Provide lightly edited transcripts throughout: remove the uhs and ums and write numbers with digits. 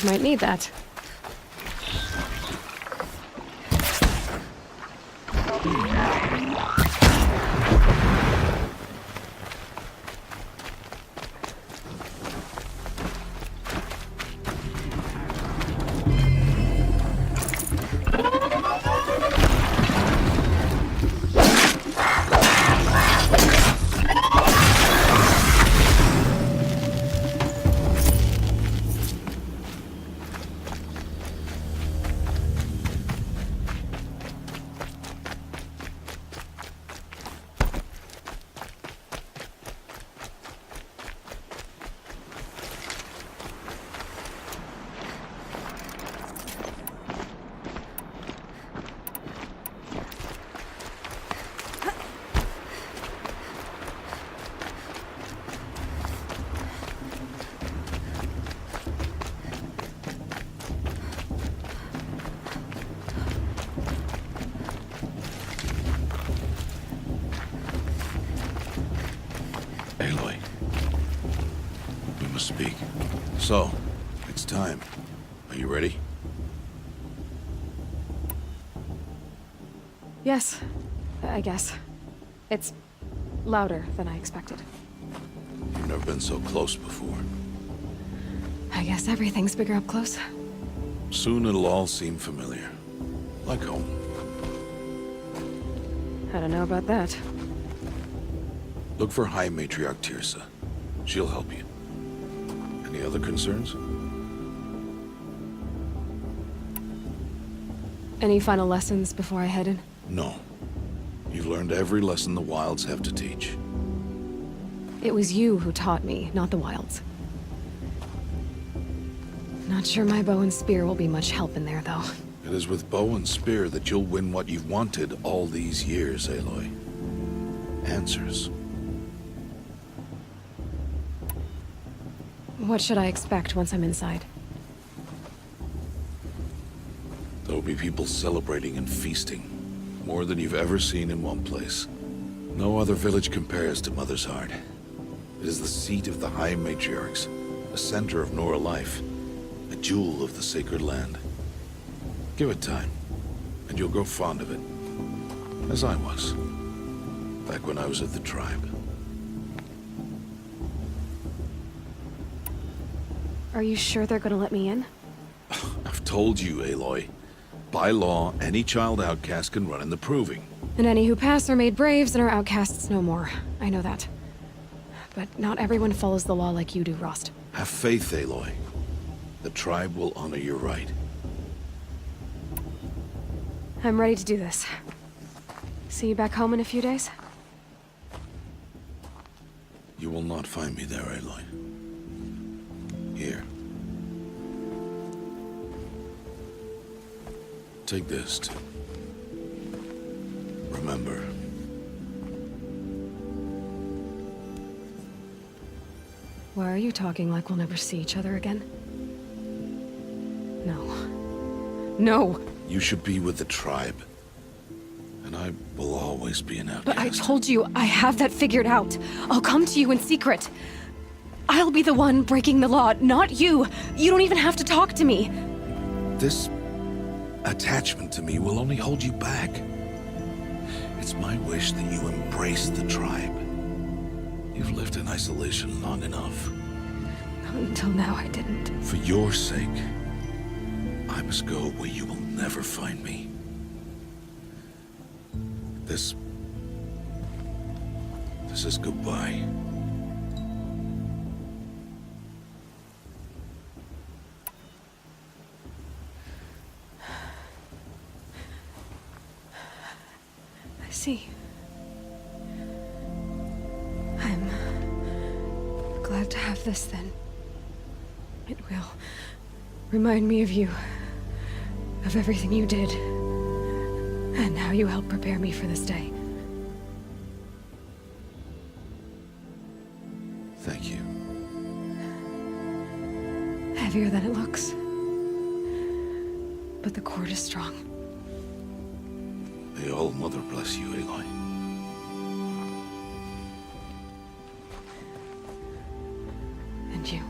Might need that. Aloy. We must speak. So, it's time. Are you ready? Yes, I guess. It's louder than I expected. You've never been so close before. I guess everything's bigger up close. Soon it'll all seem familiar. Like home. I don't know about that. Look for High Matriarch Tirsa. She'll help you. Any other concerns? Any final lessons before I head in? No. You've learned every lesson the Wilds have to teach. It was you who taught me, not the Wilds. Not sure my bow and spear will be much help in there, though. It is with bow and spear that you'll win what you've wanted all these years, Aloy. Answers. What should I expect once I'm inside? There'll be people celebrating and feasting. More than you've ever seen in one place. No other village compares to Mother's Heart. It is the seat of the High Matriarchs, a center of Nora life, a jewel of the sacred land. Give it time, and you'll grow fond of it. As I was, back when I was at the tribe. Are you sure they're gonna let me in? I've told you, Aloy. By law, any child outcast can run in the Proving. And any who pass are made braves and are outcasts no more. I know that. But not everyone follows the law like you do, Rost. Have faith, Aloy. The tribe will honor your right. I'm ready to do this. See you back home in a few days? You will not find me there, Aloy. Here. Take this, too. Remember. Why are you talking like we'll never see each other again? No. No! You should be with the tribe. And I will always be an outcast. But I told you, I have that figured out. I'll come to you in secret. I'll be the one breaking the law, not you. You don't even have to talk to me. This attachment to me will only hold you back. It's my wish that you embrace the tribe. You've lived in isolation long enough. Until now, I didn't. For your sake, I must go where you will never find me. This is goodbye. I see. I'm glad to have this then. It will remind me of you, of everything you did, and how you helped prepare me for this day. Thank you. Heavier than it looks. But the cord is strong. May All Mother bless you, Aloy. And you.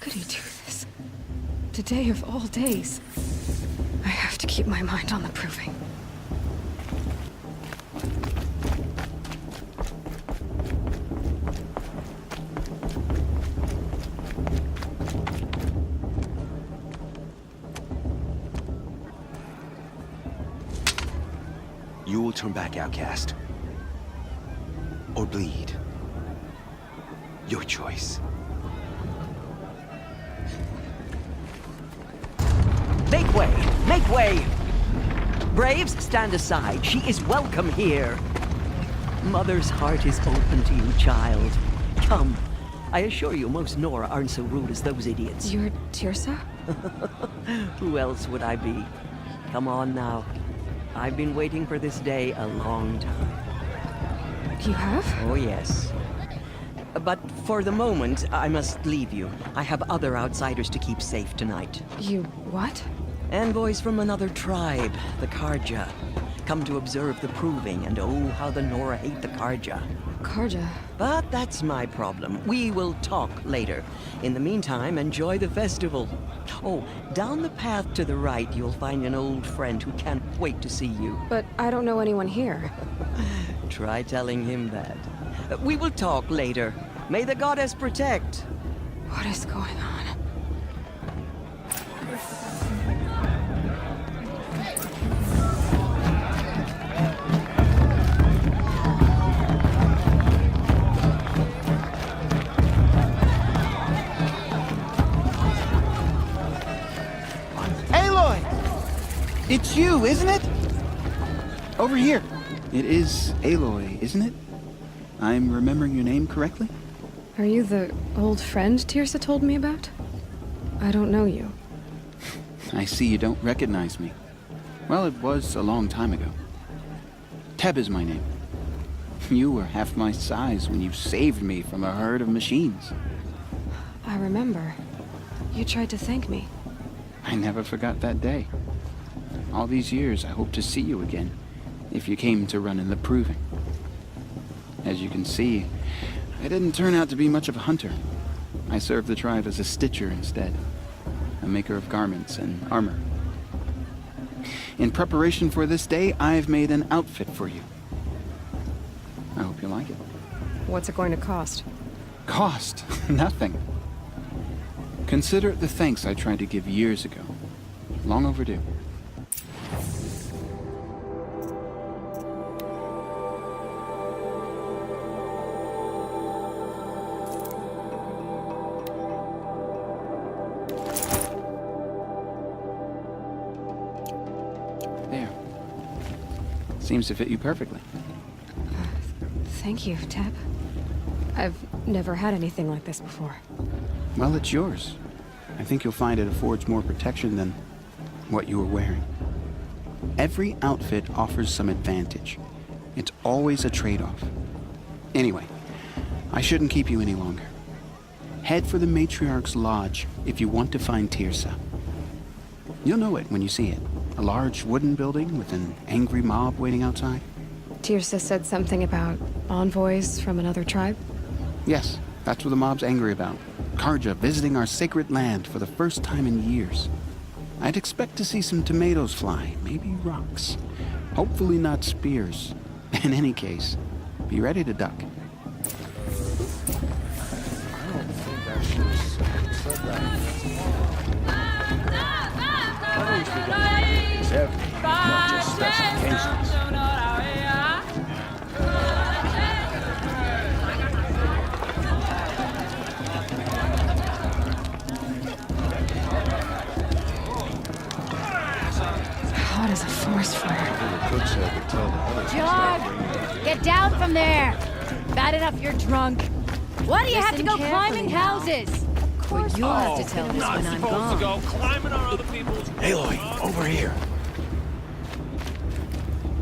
could he do this? Today of all days. I have to keep my mind on the proving. You will turn back, outcast. Or bleed. Your choice. Make way! Make way! Braves, stand aside. She is welcome here. Mother's heart is open to you, child. Come. I assure you, most Nora aren't so rude as those idiots. You're Tirsa? Who else would I be? Come on now. I've been waiting for this day a long time. You have? Oh, yes. But for the moment, I must leave you. I have other outsiders to keep safe tonight. You what? Envoys from another tribe, the Karja. Come to observe the proving, and oh, how the Nora hate the Karja. Karja. But that's my problem. We will talk later. In the meantime, enjoy the festival. Oh, down the path to the right, you'll find an old friend who can't wait to see you. But I don't know anyone here. Try telling him that. We will talk later. May the goddess protect. What is going on? Aloy! It's you, isn't it? Over here. It is Aloy, isn't it? I'm remembering your name correctly? Are you the old friend Tirsa told me about? I don't know you. I see you don't recognize me. Well, it was a long time ago. Teb is my name. You were half my size when you saved me from a herd of machines. I remember. You tried to thank me. I never forgot that day. All these years, I hope to see you again, if you came to run in the proving. As you can see, I didn't turn out to be much of a hunter. I served the tribe as a stitcher instead, a maker of garments and armor. In preparation for this day, I've made an outfit for you. I hope you like it. What's it going to cost? Cost? Nothing. Consider it the thanks I tried to give years ago. Long overdue. There. Seems to fit you perfectly. Thank you, Teb. I've never had anything like this before. Well, it's yours. I think you'll find it affords more protection than what you were wearing. Every outfit offers some advantage. It's always a trade-off. Anyway, I shouldn't keep you any longer. Head for the Matriarch's Lodge if you want to find Tirsa. You'll know it when you see it. A large wooden building with an angry mob waiting outside. Tirsa said something about envoys from another tribe? Yes, that's what the mob's angry about. Karja visiting our sacred land for the first time in years. I'd expect to see some tomatoes fly, maybe rocks. Hopefully not spears. In any case, be ready to duck. Not just special occasions. Hot as a forest fire. John, get down from there. Bad enough you're drunk. Why do you have to go climbing houses? Of course You'll have to tell us when I'm gone. Aloy, over here.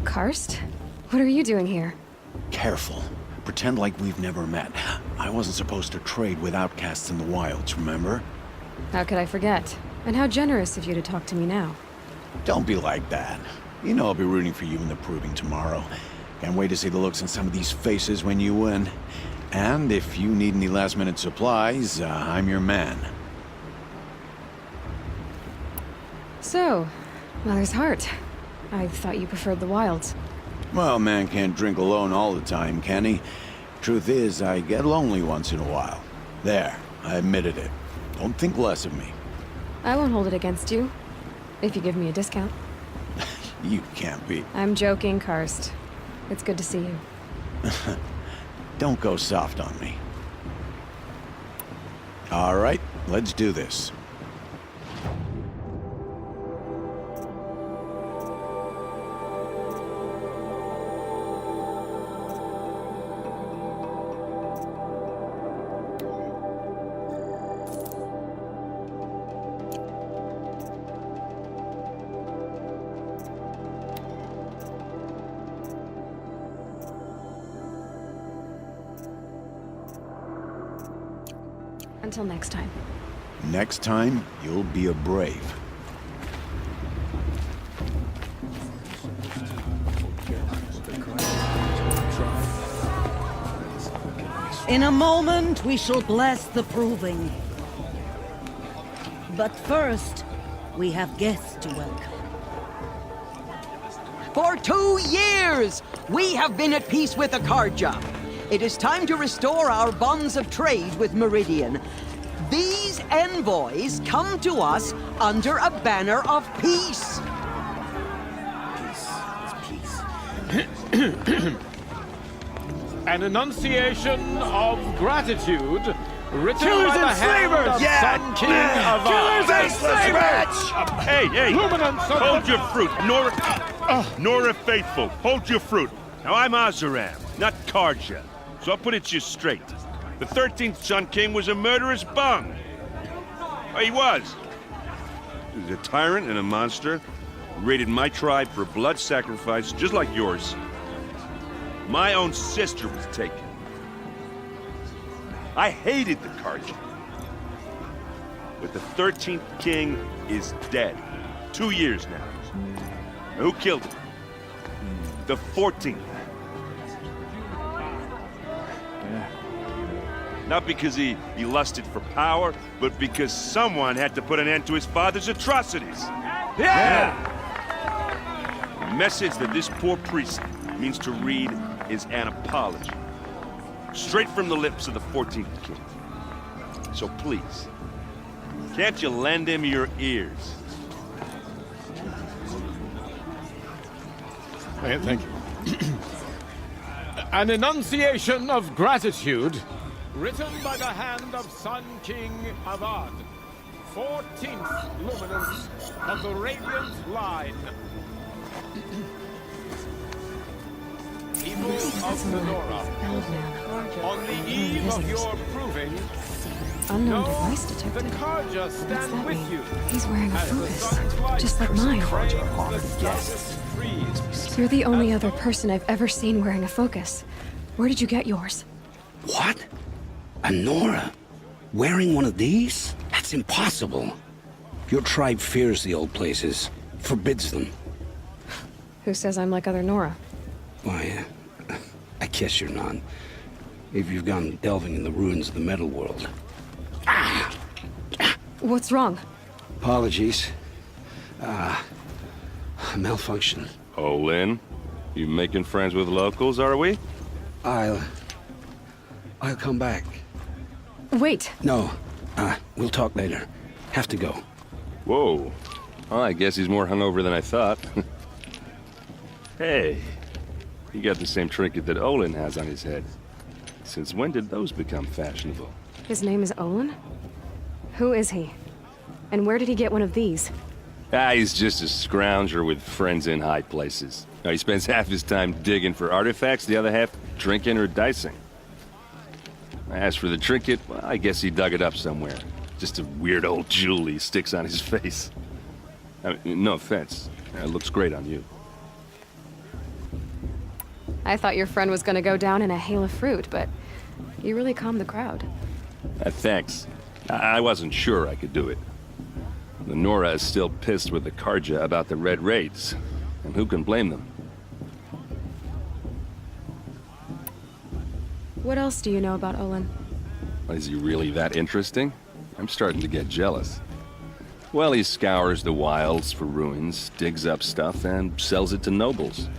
Karst? What are you doing here? Careful. Pretend like we've never met. I wasn't supposed to trade with outcasts in the wilds, remember? How could I forget? And how generous of you to talk to me now. Don't be like that. You know I'll be rooting for you in the proving tomorrow. Can't wait to see the looks on some of these faces when you win. And if you need any last-minute supplies, I'm your man. So, Mother's Heart. I thought you preferred the wilds. Well, man can't drink alone all the time, can he? Truth is, I get lonely once in a while. There, I admitted it. Don't think less of me. I won't hold it against you, if you give me a discount. You can't be. I'm joking, Karst. It's good to see you. Don't go soft on me. All right, let's do this. Until next time. Next time, you'll be a brave. In a moment, we shall bless the proving. But first, we have guests to welcome. For 2 years, we have been at peace with the Karja. It is time to restore our bonds of trade with Meridian. These envoys come to us under a banner of peace. An enunciation of gratitude written Killers by the and hand slavers! of Yeah! Sun King of Killers and slavers! Hey! Luminance of Hold the- your fruit, Nora Faithful, hold your fruit. Now I'm Azaram, not Karja, so I'll put it to you straight. The 13th Sun King was a murderous bung. Oh, he was. He was a tyrant and a monster. Raided my tribe for blood sacrifice, just like yours. My own sister was taken. I hated the Karja. But the 13th king is dead. 2 years now. Now, who killed him? The 14th. Not because he lusted for power, but because someone had to put an end to his father's atrocities. Yeah! The message that this poor priest means to read is an apology. Straight from the lips of the 14th king. So please, can't you lend him your ears? Thank you. An enunciation of gratitude written by the hand of Sun King Avad, 14th luminance of the Radiant Line. People of the Nora, on the eve of your proving, Unknown know device the detected. Karja What's stand that with mean? you. He's wearing a As the focus, sun's light just like mine. frames the starkest freeze. You're the only other person I've ever seen wearing a focus. Where did you get yours? What? A Nora? Wearing one of these? That's impossible. Your tribe fears the old places, forbids them. Who says I'm like other Nora? Why, I guess you're not. If you've gone delving in the ruins of the metal world. What's wrong? Apologies. Malfunction. Oh, Lynn, you making friends with locals, are we? I'll come back. Wait! No, we'll talk later. Have to go. Whoa. Well, I guess he's more hungover than I thought. Hey, you got the same trinket that Olin has on his head. Since when did those become fashionable? His name is Olin? Who is he? And where did he get one of these? He's just a scrounger with friends in high places. He spends half his time digging for artifacts, the other half drinking or dicing. As for the trinket, well, I guess he dug it up somewhere. Just a weird old jewel he sticks on his face. I mean, no offense. It looks great on you. I thought your friend was gonna go down in a hail of fruit, but you really calmed the crowd. Thanks. I wasn't sure I could do it. The Nora is still pissed with the Karja about the Red Raids, and who can blame them? What else do you know about Olin? Is he really that interesting? I'm starting to get jealous. Well, he scours the wilds for ruins, digs up stuff, and sells it to nobles.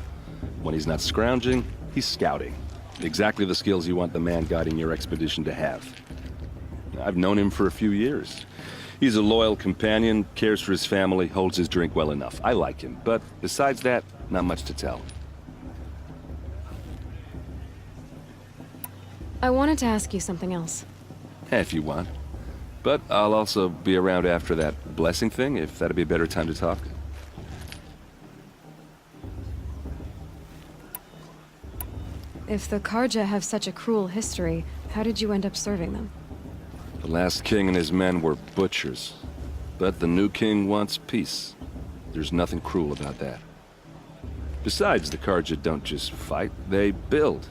When he's not scrounging, he's scouting. Exactly the skills you want the man guiding your expedition to have. I've known him for a few years. He's a loyal companion, cares for his family, holds his drink well enough. I like him, but besides that, not much to tell. I wanted to ask you something else. If you want. But I'll also be around after that blessing thing, if that'd be a better time to talk. If the Karja have such a cruel history, how did you end up serving them? The last king and his men were butchers. But the new king wants peace. There's nothing cruel about that. Besides, the Karja don't just fight, they build.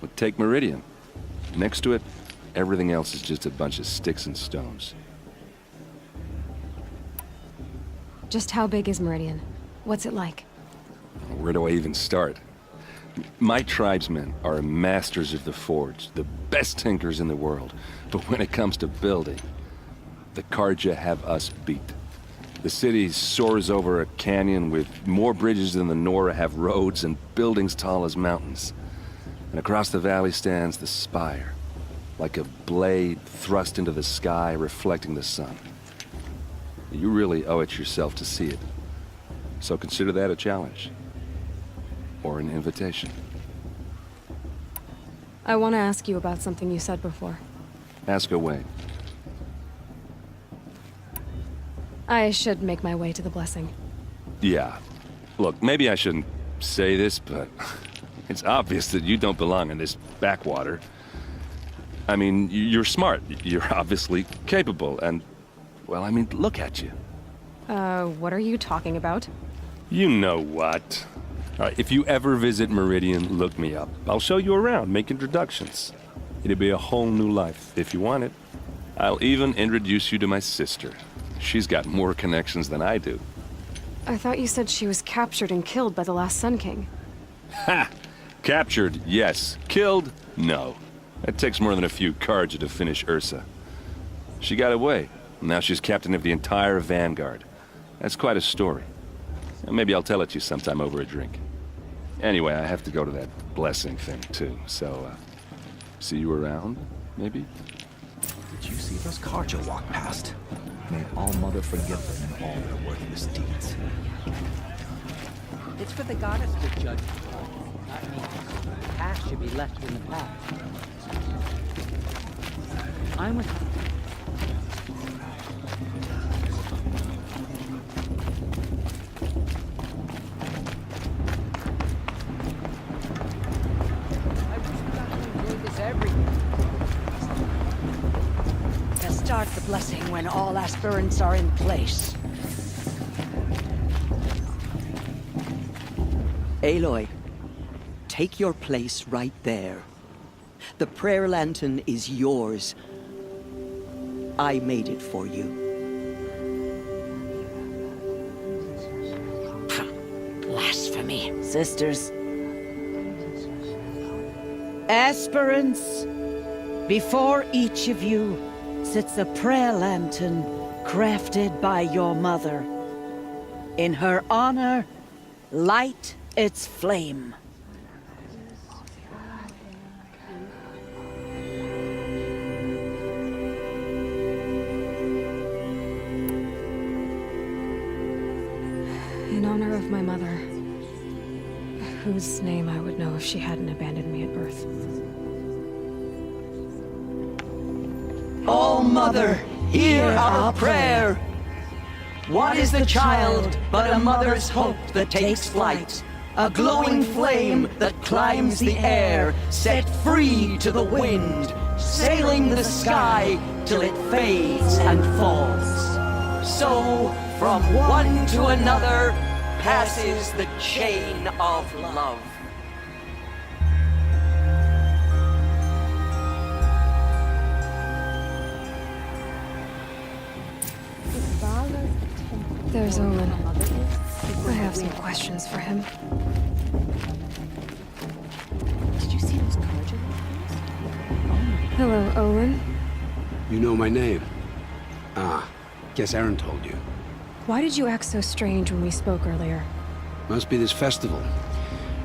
But take Meridian. Next to it, everything else is just a bunch of sticks and stones. Just how big is Meridian? What's it like? Where do I even start? My tribesmen are masters of the forge, the best tinkers in the world. But when it comes to building, the Karja have us beat. The city soars over a canyon with more bridges than the Nora have roads and buildings tall as mountains. And across the valley stands the spire, like a blade thrust into the sky reflecting the sun. You really owe it yourself to see it. So consider that a challenge. Or an invitation. I want to ask you about something you said before. Ask away. I should make my way to the blessing. Yeah. Look, maybe I shouldn't say this, but it's obvious that you don't belong in this backwater. I mean, you're smart. You're obviously capable, and... well, I mean, look at you. What are you talking about? You know what. All right, if you ever visit Meridian, look me up. I'll show you around, make introductions. It'll be a whole new life, if you want it. I'll even introduce you to my sister. She's got more connections than I do. I thought you said she was captured and killed by the last Sun King. Ha! Captured, yes. Killed, no. It takes more than a few Karja to finish Ursa. She got away. Now she's captain of the entire Vanguard. That's quite a story. Maybe I'll tell it to you sometime over a drink. Anyway, I have to go to that blessing thing, too. So, see you around, maybe? Did you see those Karja walk past? May All Mother forgive them and all their worthless deeds. It's for the goddess to judge. Not me. The past should be left in the past. I'm with her. Start the blessing when all aspirants are in place. Aloy, take your place right there. The prayer lantern is yours. I made it for you. Blasphemy. Sisters. Aspirants, before each of you sits a prayer lantern crafted by your mother. In her honor, light its flame. In honor of my mother, whose name I would know if she hadn't abandoned me at birth. Oh, Mother, hear our prayer. What is the child but a mother's hope that takes flight? A glowing flame that climbs the air, set free to the wind, sailing the sky till it fades and falls. So, from one to another, passes the chain of love. There's Olin. I have some questions for him. Did you see those Karja? Hello, Olin. You know my name? Ah, guess Aaron told you. Why did you act so strange when we spoke earlier? Must be this festival.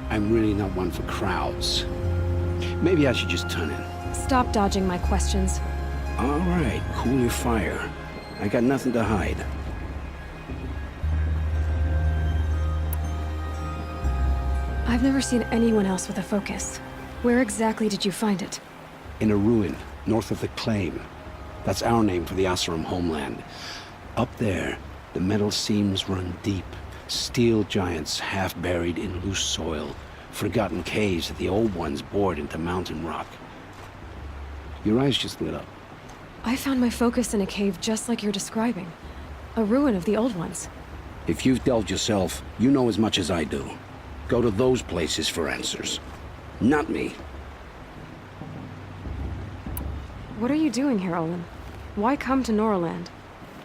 I'm really not one for crowds. Maybe I should just turn in. Stop dodging my questions. All right, cool your fire. I got nothing to hide. I've never seen anyone else with a focus. Where exactly did you find it? In a ruin, north of the Claim. That's our name for the Asuram homeland. Up there, the metal seams run deep. Steel giants half buried in loose soil. Forgotten caves that the old ones bored into mountain rock. Your eyes just lit up. I found my focus in a cave just like you're describing. A ruin of the old ones. If you've delved yourself, you know as much as I do. Go to those places for answers. Not me. What are you doing here, Olin? Why come to Noraland?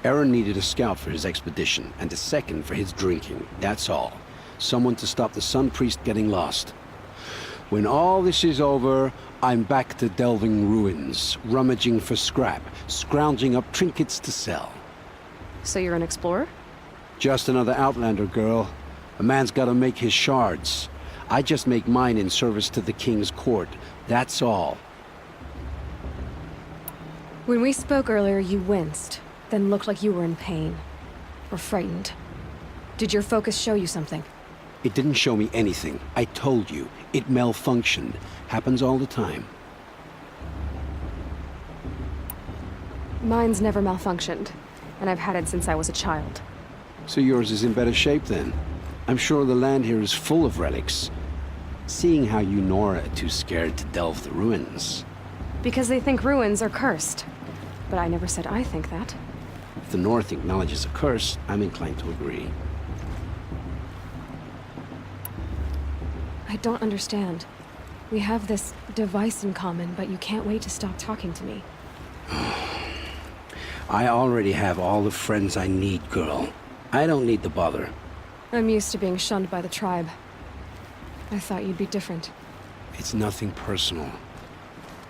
Aaron needed a scout for his expedition, and a second for his drinking. That's all. Someone to stop the Sun Priest getting lost. When all this is over, I'm back to delving ruins, rummaging for scrap, scrounging up trinkets to sell. So you're an explorer? Just another Outlander, girl. A man's gotta make his shards. I just make mine in service to the King's court. That's all. When we spoke earlier, you winced, then looked like you were in pain. Or frightened. Did your focus show you something? It didn't show me anything. I told you. It malfunctioned. Happens all the time. Mine's never malfunctioned, and I've had it since I was a child. So yours is in better shape then? I'm sure the land here is full of relics. Seeing how you Nora are too scared to delve the ruins. Because they think ruins are cursed. But I never said I think that. If the North acknowledges a curse, I'm inclined to agree. I don't understand. We have this device in common, but you can't wait to stop talking to me. I already have all the friends I need, girl. I don't need the bother. I'm used to being shunned by the tribe. I thought you'd be different. It's nothing personal.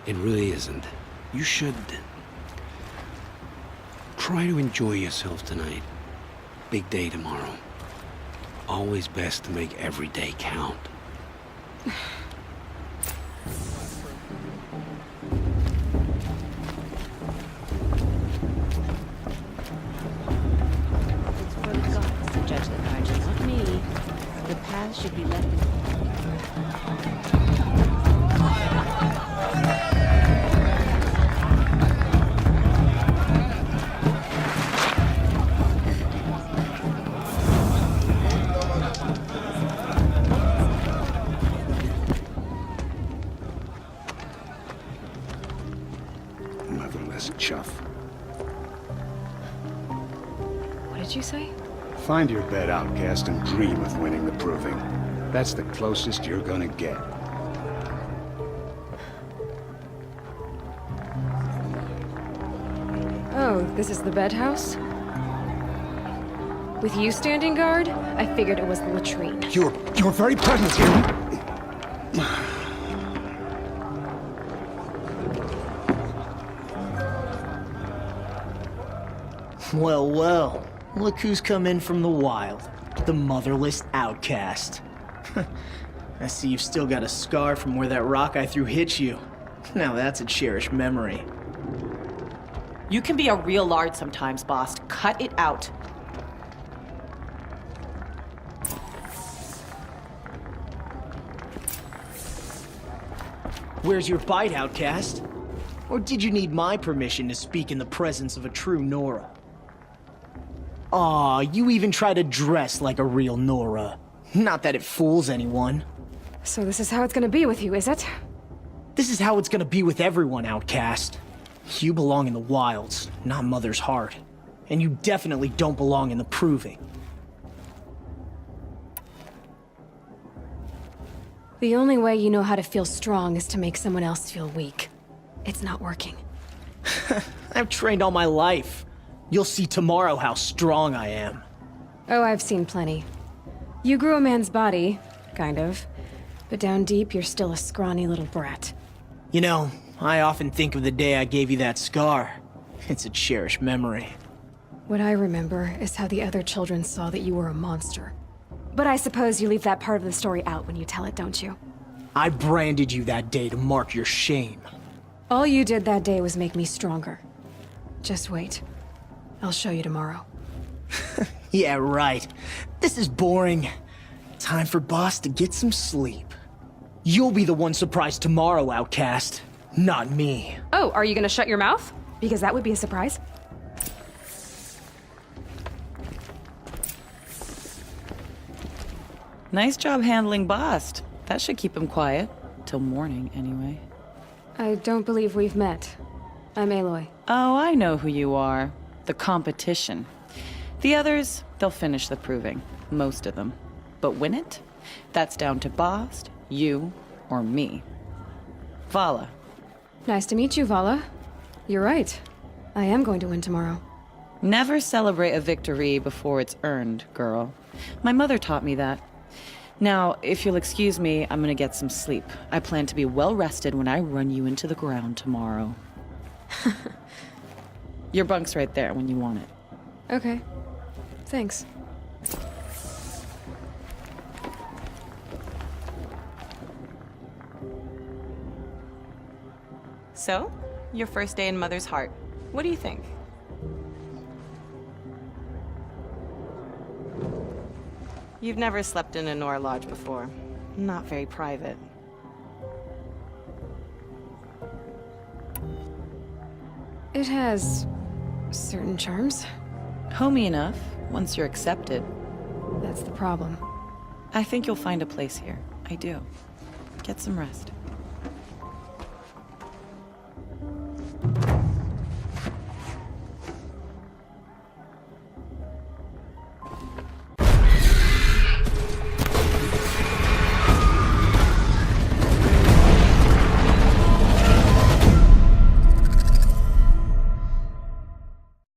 It really isn't. You should... try to enjoy yourself tonight. Big day tomorrow. Always best to make every day count. It's for the gods to judge the Karja, not me. The path should be left in... Chuff. What did you say? Find your bed, outcast, and dream of winning the proving. That's the closest you're gonna get. Oh, this is the bed house? With you standing guard, I figured it was the latrine. You're very present here. Well, well. Look who's come in from the wild. The motherless outcast. I see you've still got a scar from where that rock I threw hit you. Now that's a cherished memory. You can be a real lard sometimes, boss. Cut it out. Where's your bite, outcast? Or did you need my permission to speak in the presence of a true Nora? Aw, you even try to dress like a real Nora. Not that it fools anyone. So this is how it's gonna be with you, is it? This is how it's gonna be with everyone, outcast. You belong in the wilds, not Mother's Heart. And you definitely don't belong in the Proving. The only way you know how to feel strong is to make someone else feel weak. It's not working. I've trained all my life. You'll see tomorrow how strong I am. Oh, I've seen plenty. You grew a man's body, kind of. But down deep, you're still a scrawny little brat. You know, I often think of the day I gave you that scar. It's a cherished memory. What I remember is how the other children saw that you were a monster. But I suppose you leave that part of the story out when you tell it, don't you? I branded you that day to mark your shame. All you did that day was make me stronger. Just wait. I'll show you tomorrow. Yeah, right. This is boring. Time for Boss to get some sleep. You'll be the one surprised tomorrow, Outcast. Not me. Oh, are you gonna shut your mouth? Because that would be a surprise. Nice job handling Bast. That should keep him quiet. Till morning, anyway. I don't believe we've met. I'm Aloy. Oh, I know who you are. The competition. The others, they'll finish the proving. Most of them. But win it? That's down to Bast, you, or me. Vala. Nice to meet you, Vala. You're right. I am going to win tomorrow. Never celebrate a victory before it's earned, girl. My mother taught me that. Now, if you'll excuse me, I'm gonna get some sleep. I plan to be well rested when I run you into the ground tomorrow. Your bunk's right there when you want it. Okay. Thanks. So, your first day in Mother's Heart. What do you think? You've never slept in a Nora lodge before. Not very private. It has certain charms. Homey enough, once you're accepted. That's the problem. I think you'll find a place here. I do. Get some rest.